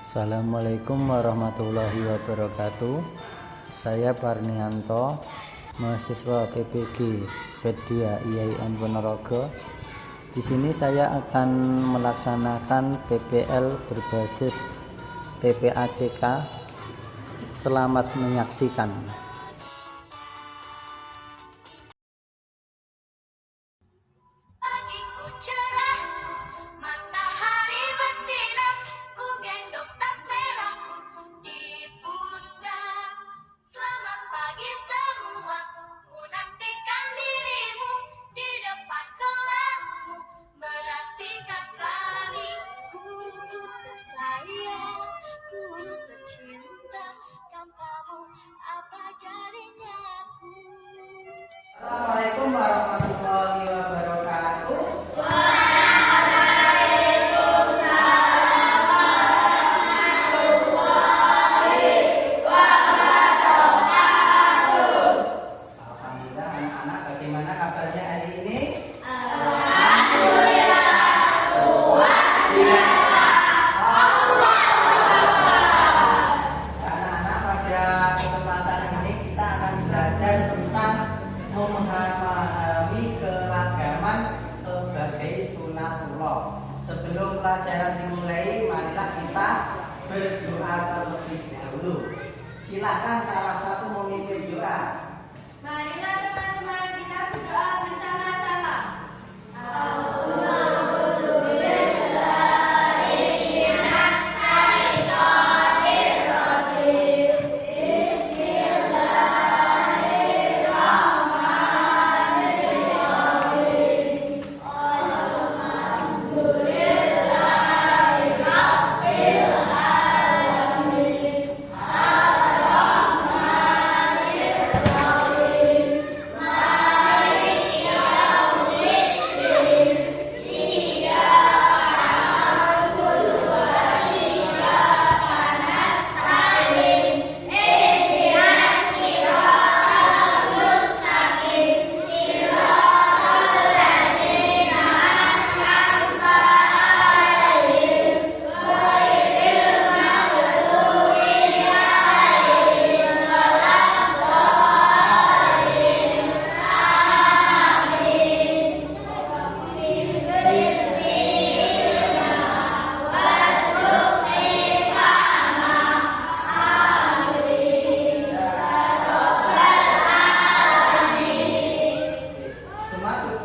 Assalamualaikum warahmatullahi wabarakatuh. Saya Parnianto, mahasiswa PPG Pedia IAIN Ponorogo. Di sini saya akan melaksanakan PPL berbasis TPACK. Selamat menyaksikan. Assalamualaikum warahmatullahi wabarakatuh. Alhamdulillah, anak-anak, bagaimana kabarnya hari ini? Anak-anak, pada kesempatan ini kita akan belajar tentang memahami keragaman sebagai sunatullah. Sebelum pelajaran dimulai, marilah kita berdoa terlebih dahulu. Silakan salah satu memimpin doa. Marilah teman-teman kita berdoa bersama-sama.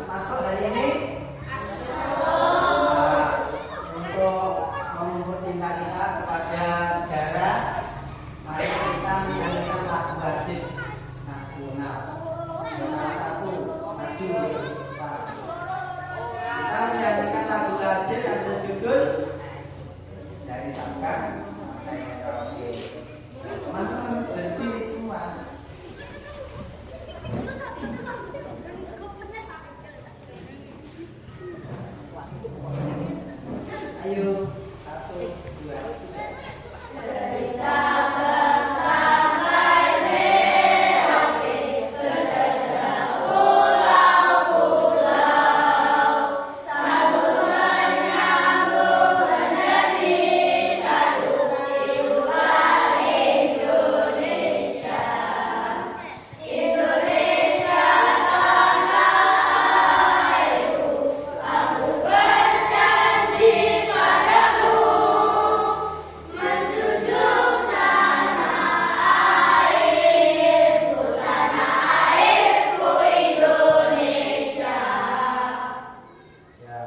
Masuk hari ini untuk memupuk cinta kita kepada negara. Mari kita menyanyikan lagu wajib nasional. Salah satu maju kita menyanyikan lagu wajib yang berjudul Dari Sabang sampai Merauke. Teman-teman berdiri semua. Ayo, 1, 2, 3. Dari Sabang sampai Merauke, terjajah pulau-pulau, sambut menyambut menjadi satu kehidupan Indonesia. Indonesia tanah airku, aku berjanji padamu menjunjung tanah airku Indonesia. Ya.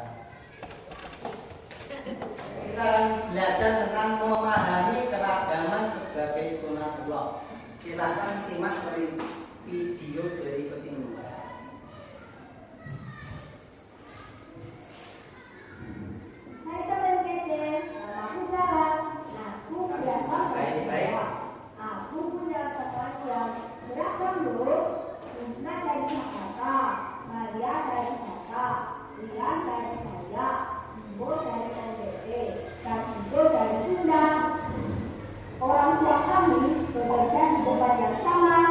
Kita akan belajar tentang memahami keragaman sebagai sunatullah. Silakan simak video berikut ini. Hai teman kece, namaku Galang. Aku berasal dari Jawa. Aku punya teman yang beragam loh. Rusna dari Jakarta, Maria dari Jakarta, Rian dari Jaya, Imbo dari NTT, dan Indo dari Sunda. Orang tua kami bekerja di tempat yang sama,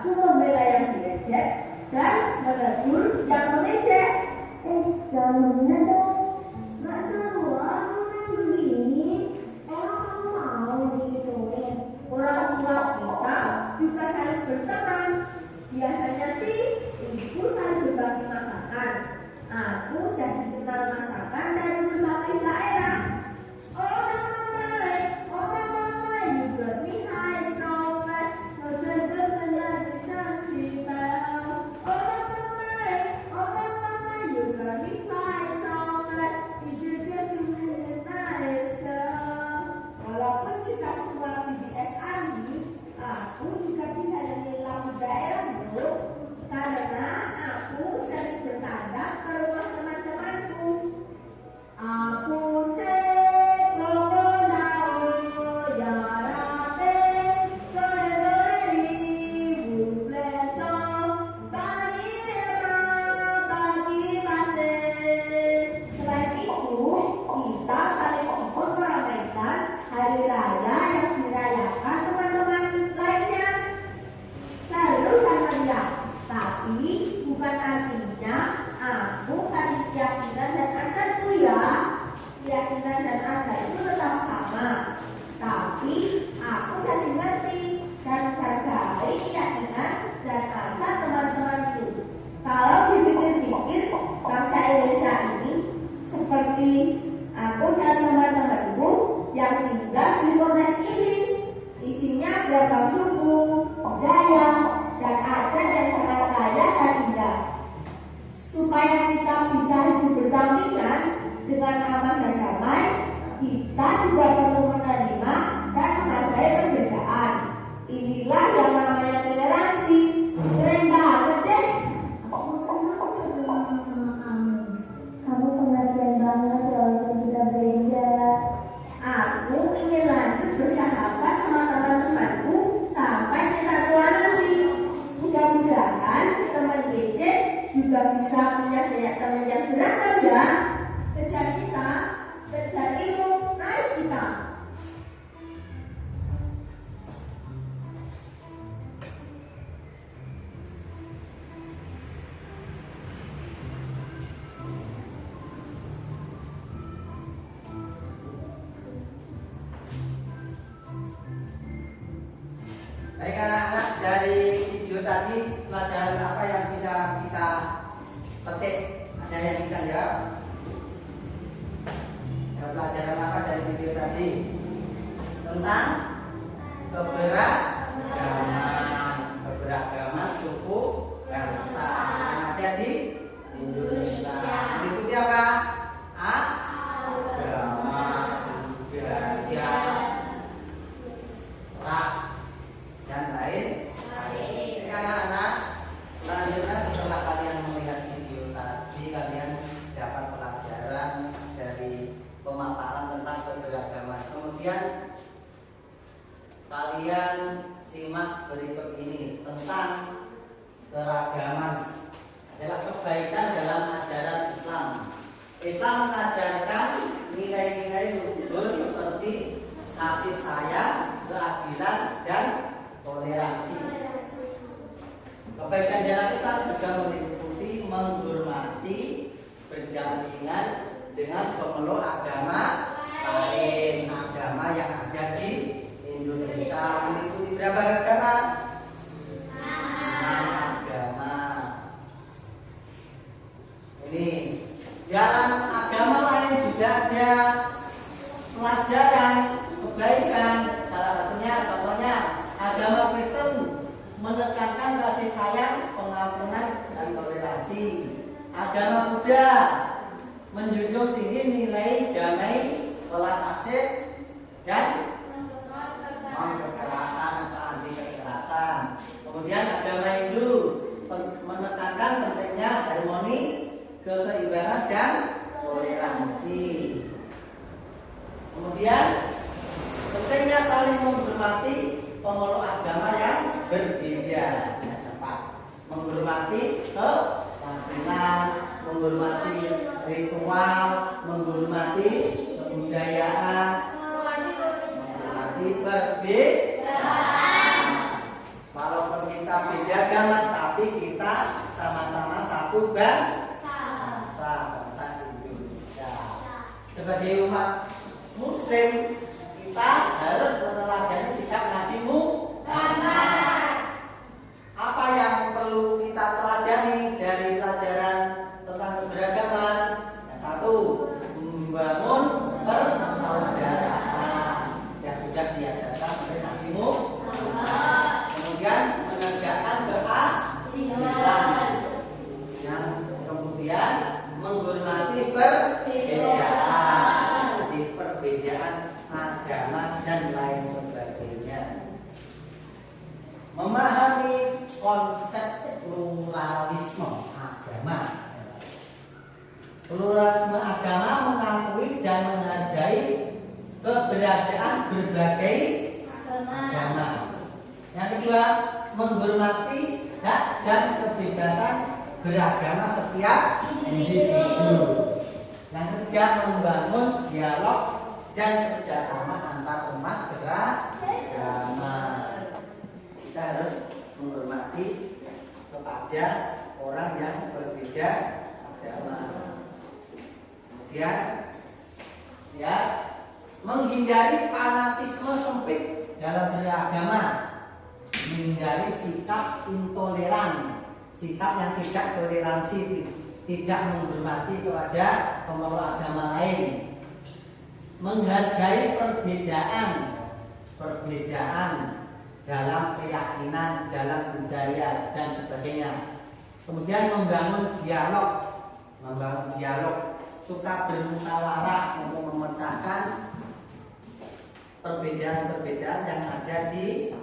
langsung membela yang diejek dan menegur yang mengejek. Jangan menghina dong. Nggak seru main begini. Emang kamu mau digituin? Orang tua kita juga saling berteman. Biasanya sih ibu saling berbagi masakan. Aku jadi kenal masakan dari berbagai daerah. Orang mamai, you got me high so fast. No gentleman like the Nancy Bell. Orang mamai, you got me high so fast. You just get me nice. Walaupun kita semua BBS Army, aku juga bisa nyanyi lagu daerahmu karena aku sering bertanda ke rumah teman-temanku. Aku hari raya yang dirayakan teman-teman lainnya. Seru kan ya? Tapi bukan artinya aku tadi keyakinan dan adatku ya. Keyakinan dan adat itu tetap sama. Tapi aku jadi ngerti dan menghargai keyakinan dan adat teman-temanku. Kalau dipikir-pikir, bangsa Indonesia ini seperti aku dan teman-temanku yang tinggal di Polres ini. Isinya beragam suku, budaya, dan adat yang sangat kaya dan indah. Supaya kita bisa hidup berdampingan dengan aman dan damai, kita juga perlu menerima dan menghargai perbedaan. Inilah yang namanya toleransi. Keren banget deh. Aku senang berteman sama kamu. Kamu pengertian banget walaupun kita beda. Aku ingin lanjut bersahabat sama teman-temanku sampai kita tua nanti. Mudah-mudahan teman DC juga bisa punya banyak teman yang beragam ya. Kejar kita, kejar ilmu, naik kita. Baik anak-anak, dari video tadi pelajaran apa yang bisa kita petik? Ada yang bisa jawab? Ya, pelajaran apa dari video tadi? Tentang keberagaman suku bangsa yang ada di Indonesia. Berikutnya apa? Agama, budaya, ras, dan lain. Jadi anak-anak, selanjutnya setelah kalian melihat video tadi, kalian dapat pelajaran dari pemaparan tentang keberagaman. Kemudian kalian simak berikut ini tentang keragaman adalah kebaikan dalam ajaran Islam. Islam mengajarkan nilai-nilai luhur seperti kasih sayang, keadilan, dan toleransi. Kebaikan dalam Islam juga meliputi menghormati berdampingan dengan pemeluk agama lain. Agama yang ada di Indonesia meliputi berapa agama? 6 agama. Ini dalam agama lain juga ada pelajaran kebaikan. Salah satunya contohnya agama Kristen menekankan kasih sayang, pengampunan, dan toleransi. Agama Buddha menjunjung tinggi nilai damai, welas asih, dan non-kekerasan atau anti kekerasan. Kemudian agama Hindu menekankan pentingnya harmoni, keseimbangan, dan toleransi. Kemudian pentingnya saling menghormati pemeluk agama yang berbeda. Cepat menghormati keyakinan, menghormati ritual, menghormati kebudayaan, menghormati perbedaan. Walaupun kita beda tapi kita sama-sama satu bangsa Indonesia. Sebagai umat Muslim, kita harus meneladani sikap Nabi Muhammad. Apa yang perlu kita teladani dari pelajaran tentang keberagaman? Yang satu, membangun persaudaraan yang sudah diajarkan oleh Nabi Muhammad. Kemudian menegakkan keadilan. Yang kemudian menghormati perbedaan, jadi perbedaan agama dan lain sebagainya. Memahami konsep pluralisme agama. Pluralisme agama mengakui dan menghargai keberadaan berbagai agama. Yang kedua, menghormati hak dan kebebasan beragama setiap individu. Yang ketiga, membangun dialog dan kerjasama antar umat beragama. Kita harus menghormati kepada orang yang berbeda agama. Kemudian, ya, menghindari fanatisme sempit dalam beragama, menghindari sikap intoleran, sikap yang tidak toleransi, tidak menghormati kepada pemeluk agama lain, menghargai perbedaan dalam keyakinan, dalam budaya dan sebagainya. Kemudian membangun dialog, suka bermusyawarah untuk memecahkan perbedaan-perbedaan yang ada di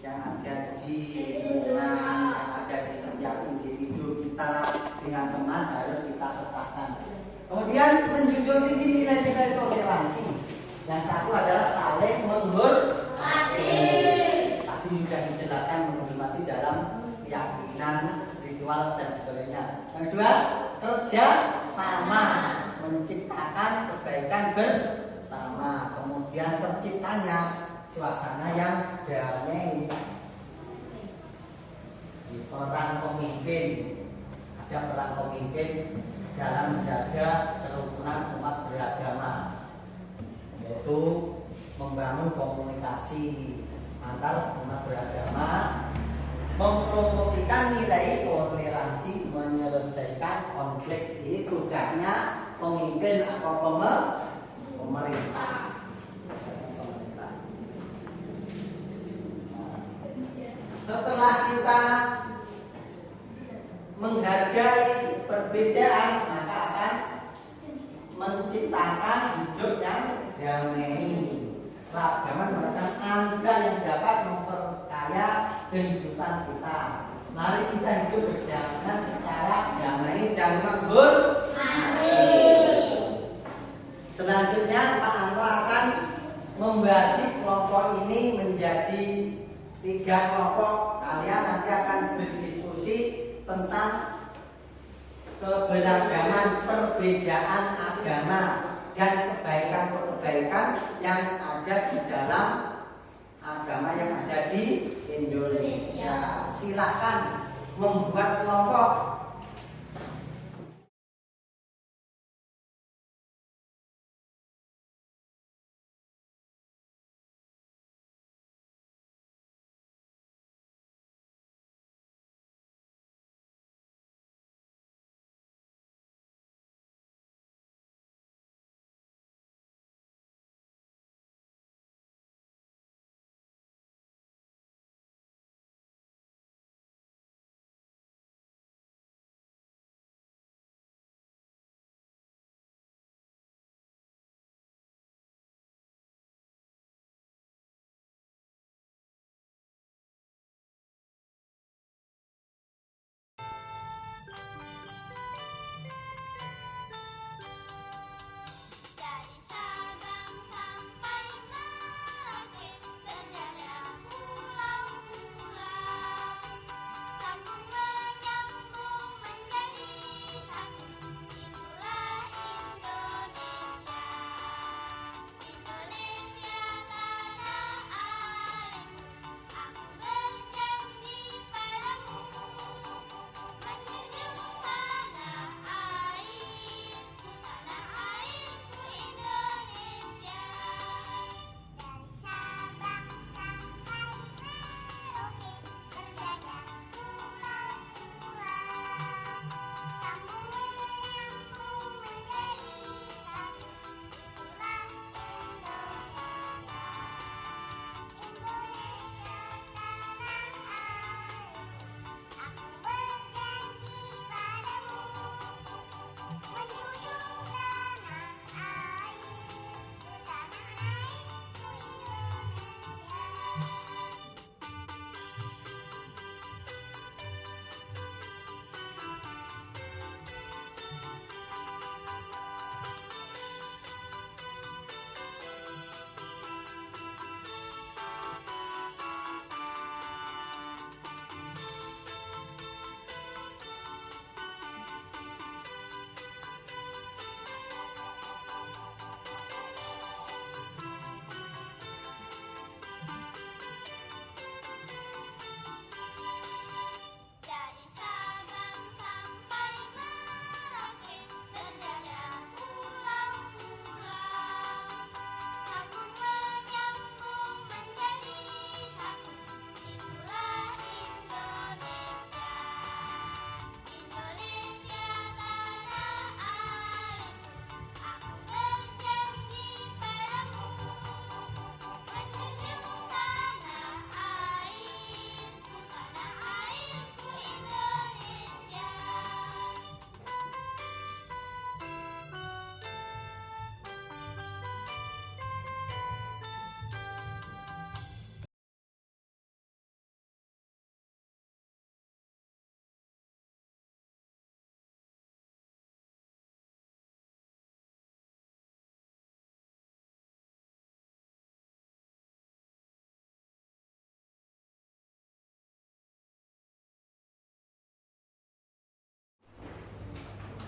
lingkungan, yang ada di setiap individu kita dengan teman harus kita pecahkan. Kemudian menjunjung tinggi nilai-nilai toleransi. Yang satu adalah saling menghormati. Tadi sudah dijelaskan menghormati dalam keyakinan, ritual dan sebagainya. Yang kedua, kerja sama, menciptakan kebaikan bersama. Kemudian terciptanya suasana yang damai. Di peran pemimpin, ada peran pemimpin dalam menjaga kerukunan umat beragama, yaitu membangun komunikasi antar umat beragama, mempromosikan nilai toleransi, menyelesaikan konflik. Ini tugasnya pemimpin atau pemerintah. Setelah kita menghargai perbedaan, maka akan menciptakan hidup yang damai. Keragaman merupakan angka yang dapat memperkaya kehidupan kita. Mari kita hidup berdamai secara damai dan menghormati. Selanjutnya Pak Anto akan membagi kelompok ini menjadi 3 kelompok. Kalian nanti akan berdiskusi tentang keberagaman perbedaan agama dan kebaikan-kebaikan yang ada di dalam agama yang ada di Indonesia. Silakan membuat kelompok.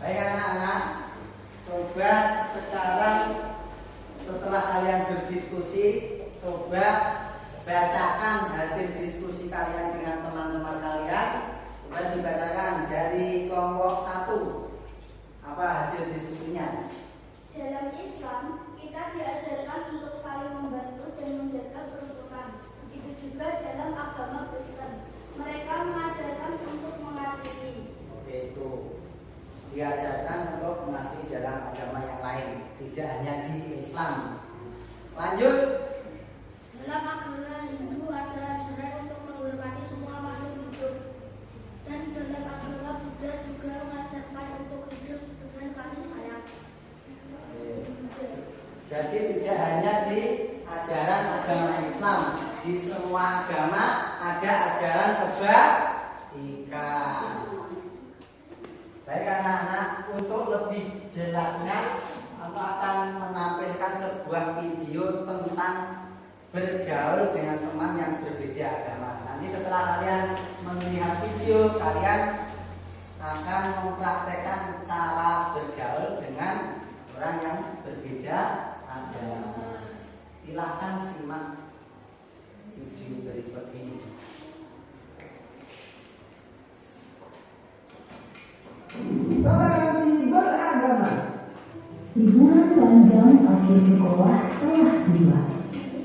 Baik anak-anak, coba sekarang setelah kalian berdiskusi, coba bacakan hasil diskusi kalian dengan teman-teman kalian. Coba dibacakan dari kelompok 1. Apa hasil diskusinya? Dalam Islam, kita diajarkan untuk saling membantu dan menjaga kerukunan. Begitu juga dalam agama Kristen. Mereka mengajarkan untuk mengasihi. Oke, itu diajarkan untuk mengasihi dalam agama yang lain, tidak hanya di Islam. Lanjut. Dalam agama Hindu ada ajaran untuk menghormati semua makhluk hidup. Dan dalam agama Buddha juga mengajarkan untuk hidup dengan kasih sayang. Jadi tidak hanya di ajaran agama Islam, di semua agama ada ajaran kebaikan. Baik anak-anak, untuk lebih jelasnya aku akan menampilkan sebuah video tentang bergaul dengan teman yang berbeda agama. Nanti setelah kalian melihat video, kalian akan mempraktekkan cara bergaul dengan orang yang berbeda agama. Silahkan simak video berikut ini. Toleransi beragama. Liburan panjang akhir sekolah telah tiba.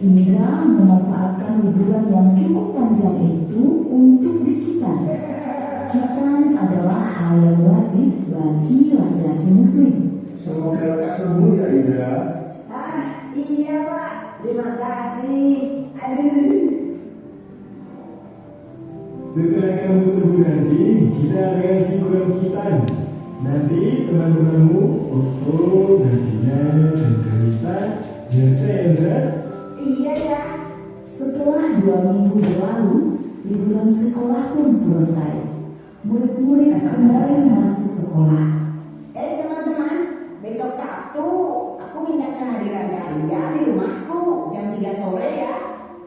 Indra memanfaatkan liburan yang cukup panjang itu untuk dikitan. Kitan adalah hal yang wajib bagi laki-laki muslim. Semoga lekas sembuh ya Indra. Iya Pak, terima kasih. Aduh. Setelah kamu sembuh nanti, kita akan syukuran kitan. Nanti teman-temanmu, Otto, Nadia, dan Kalita, dan saya Indra. Iya ya. Setelah 2 minggu berlalu, liburan sekolah pun selesai. Murid-murid kembali masuk sekolah. Teman-teman, besok Sabtu aku minta kehadiran kalian di rumahku jam 3 sore ya.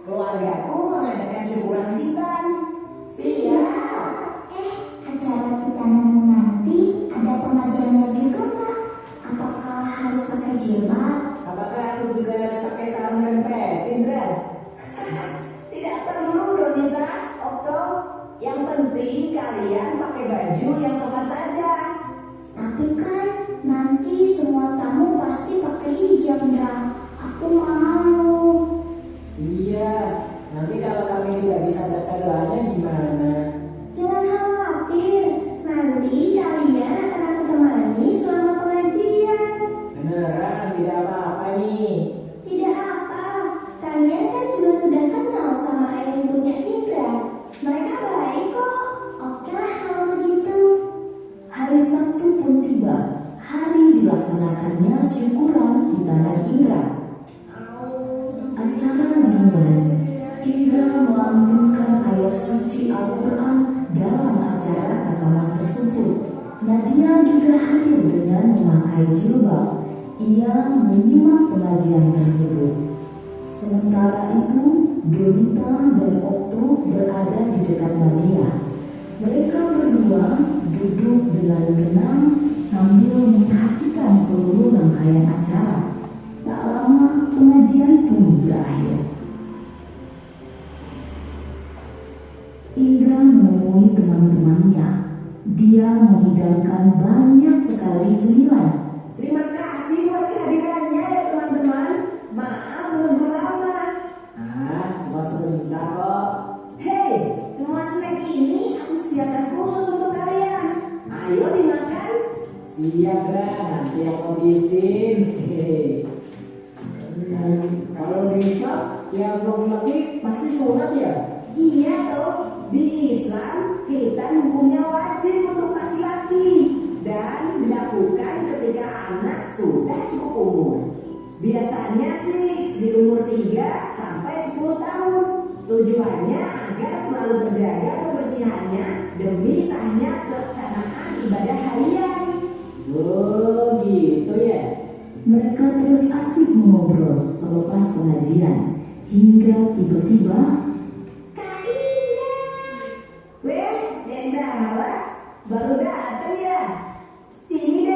Keluargaku mengadakan syukuran hitam. Siap. Acara kitanamu nanti ada pengajiannya juga Pak. Apakah harus pakai jilbab? Apakah aku juga harus pakai sarung dan peci, Indra? Tidak perlu, Donita, Okto. Yang penting kalian pakai baju yang sopan saja. Tapi kan nanti semua tamu pasti pakai hijab, Indra. Aku malu. Iya, nanti kalau kami tidak bisa baca doanya gimana? Jangan khawatir, nanti kalian akan aku temani selama pengajian. Beneran tidak apa-apa nih. Tidak apa, kalian kan juga sudah kenal sama ayah ibunya Indra. Mereka baik kok. Oke lah kalau begitu. Hari Sabtu pun tiba. Hari dilaksanakannya syukuran hitanan Indra. Acara dimulai. Indra melantunkan ayat suci Al-Quran dalam acara rekaman tersebut. Nadia juga hadir dengan memakai jilbab. Ia menyimak pengajian tersebut. Sementara itu, Donita dan Okto berada di dekat Nadia. Mereka berdua duduk dengan tenang sambil memperhatikan seluruh rangkaian acara. Tak lama pengajian pun berakhir. Indra menemui teman-temannya. Dia menghidangkan banyak sekali cemilan. Terima kasih buat kehadirannya ya teman-teman. Maaf menunggu lama. Cuma sebentar kok. Hei, semua snack ini aku sediakan khusus untuk kalian. Ayo dimakan. Siap Dra, nanti aku habisin. Kalau di Islam, yang belum laki pasti sunat ya? Iya toh, di Islam kita hukumnya wajib untuk laki-laki dan dilakukan ketika anak sudah cukup umur. Biasanya sih di umur 3 sampai 10 tahun. Tujuannya agar selalu terjaga kebersihannya demi sahnya pelaksanaan ibadah harian. Oh gitu ya? Mereka terus asik mengobrol selepas pengajian hingga tiba-tiba Kak Indra. Weh, Dek Zahra baru datang ya. Sini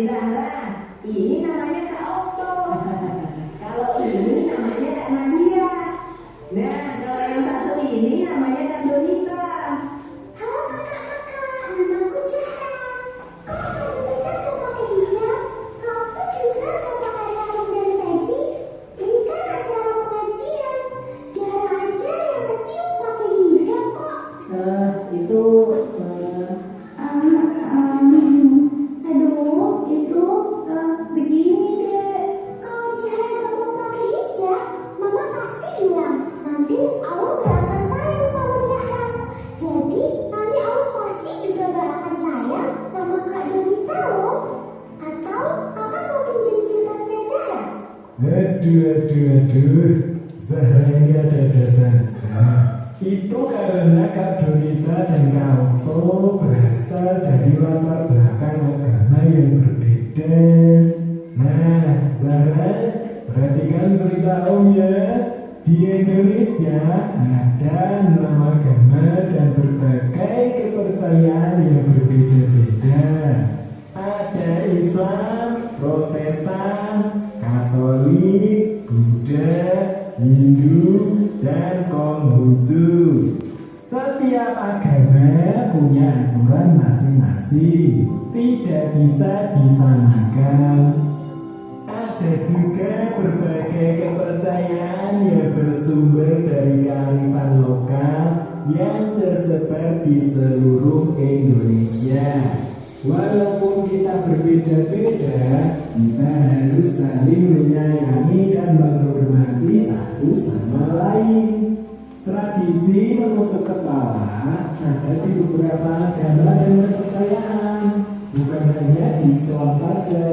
Adik Zahra, ini namanya Kak Okto. Kalau ini namanya Kak Nadia. Nah, kalau yang satu ini namanya Kak Donita. Halo kakak-kakak, namaku Zahra. Kok Donita gak pakai hijab? Kau tuh juga gak pakai sarung dan peci? Ini kan acara pengajian. Zahra aja yang kecil pakai hijab kok. Itu Aduh, itu begini deh. Kalau Zahra gak mau pakai hijab, Mama pasti bilang nanti Allah gak akan sayang sama Zahra. Jadi nanti Allah pasti juga gak akan sayang sama Kak Donita loh. Atau kakak mau pinjam jilbabnya Zahra? Aduh, Zahra ini ada saja. Itu karena Kak Donita dan Kak Okto berasal dari latar belakang agama yang berbeda. Nah, Zahra, perhatikan cerita Om ya. Di Indonesia ada 6 agama dan berbagai kepercayaan yang berbeda-beda. Ada Islam, Protestan, Katolik, Buddha, Hindu, dan Konghucu. Setiap agama punya aturan masing-masing, tidak bisa disamakan. Ada juga berbagai kepercayaan yang bersumber dari kearifan lokal yang tersebar di seluruh Indonesia. Walaupun kita berbeda-beda, kita harus saling menyayangi dan menghormati satu sama lain. Tradisi menutup kepala ada di beberapa agama dan kepercayaan, bukan hanya di Islam saja.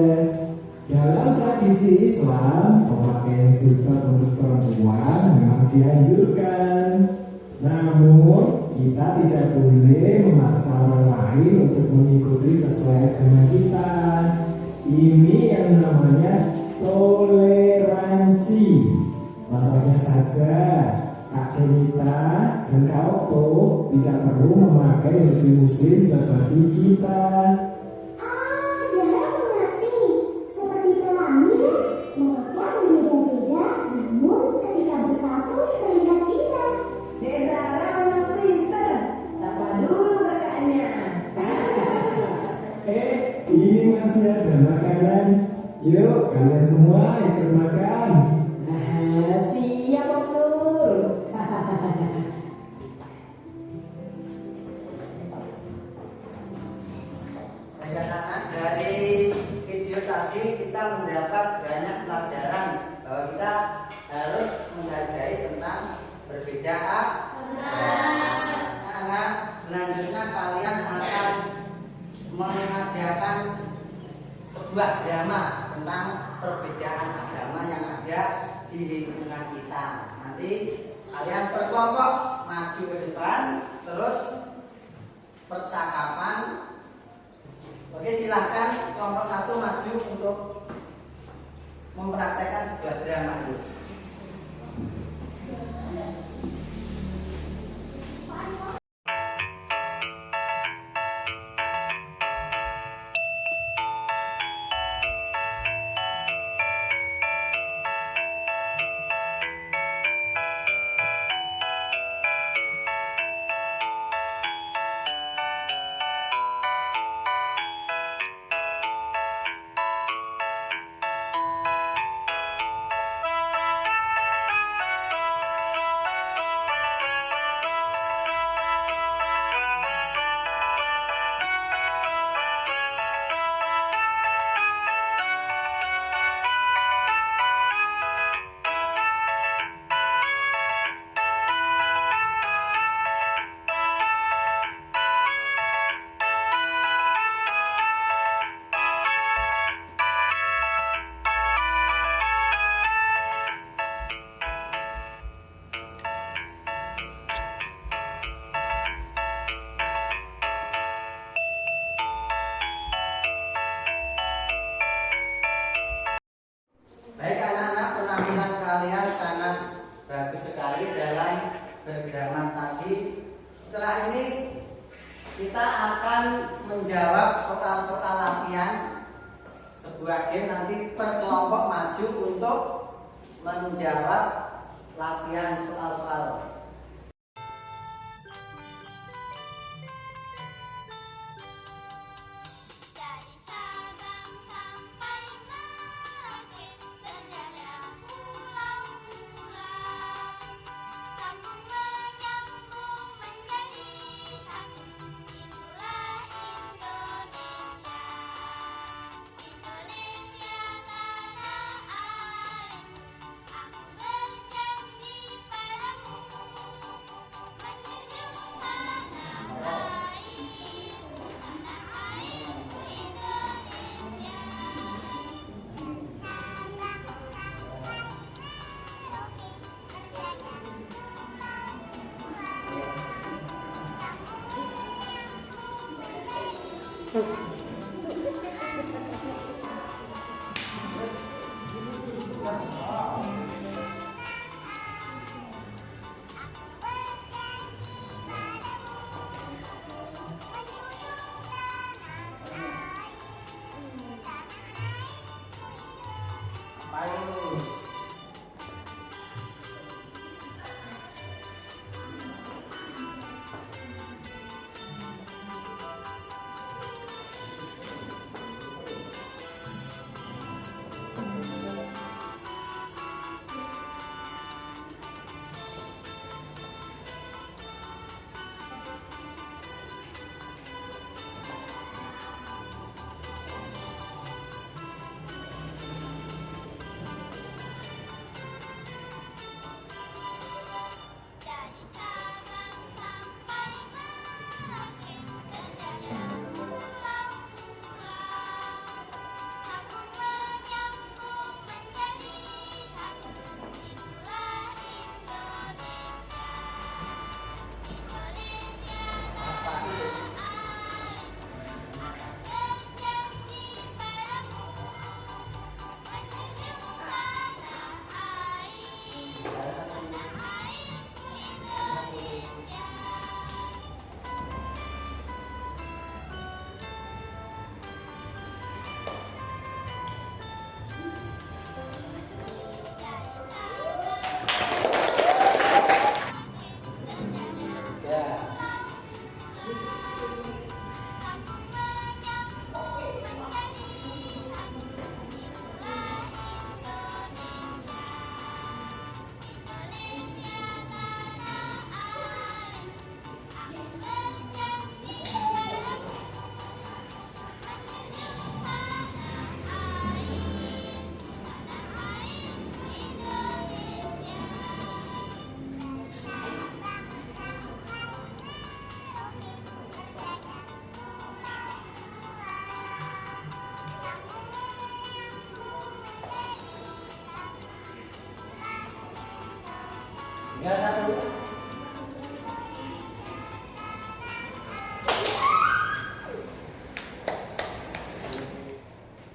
Dalam tradisi Islam, pemakaian jilbab untuk perempuan memang dianjurkan. Namun, kita tidak boleh memaksa orang lain untuk mengikuti sesuai agama kita. Ini yang namanya toleransi. Contohnya saja, Kak Donita dan Kak Okto tidak perlu memakai baju muslim seperti kita. Zahra mengerti. Seperti pelangi deh. Mereka berbeda-beda, namun ketika bersatu terlihat indah. Dek Zahra memang pinter. Sapa dulu kakaknya. Ini masih ada makanan. Yuk, kalian semua ikut makan. siap Oktur. Anak-anak, dari video tadi kita mendapat banyak pelajaran bahwa kita harus menghargai tentang berbeda agama. Selanjutnya kalian akan mengadakan sebuah drama tentang perbedaan agama yang ada di lingkungan kita. Nanti kalian berkelompok maju ke depan, terus percakapan. Oke, silahkan kelompok 1 maju untuk mempraktekkan sebuah drama itu. sebuah game, nanti per kelompok maju untuk menjawab latihan soal-soal.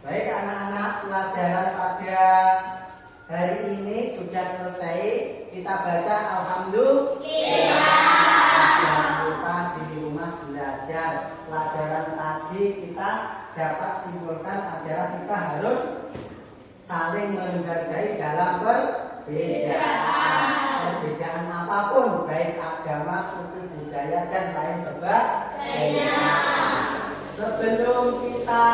Baik anak-anak, pelajaran pada hari ini sudah selesai. Kita baca alhamdulillah. Jangan lupa di rumah belajar. Pelajaran tadi kita dapat simpulkan adalah kita harus saling menghargai dalam perbedaan apapun, baik agama, suku, budaya dan lain sebagainya. Sebelum kita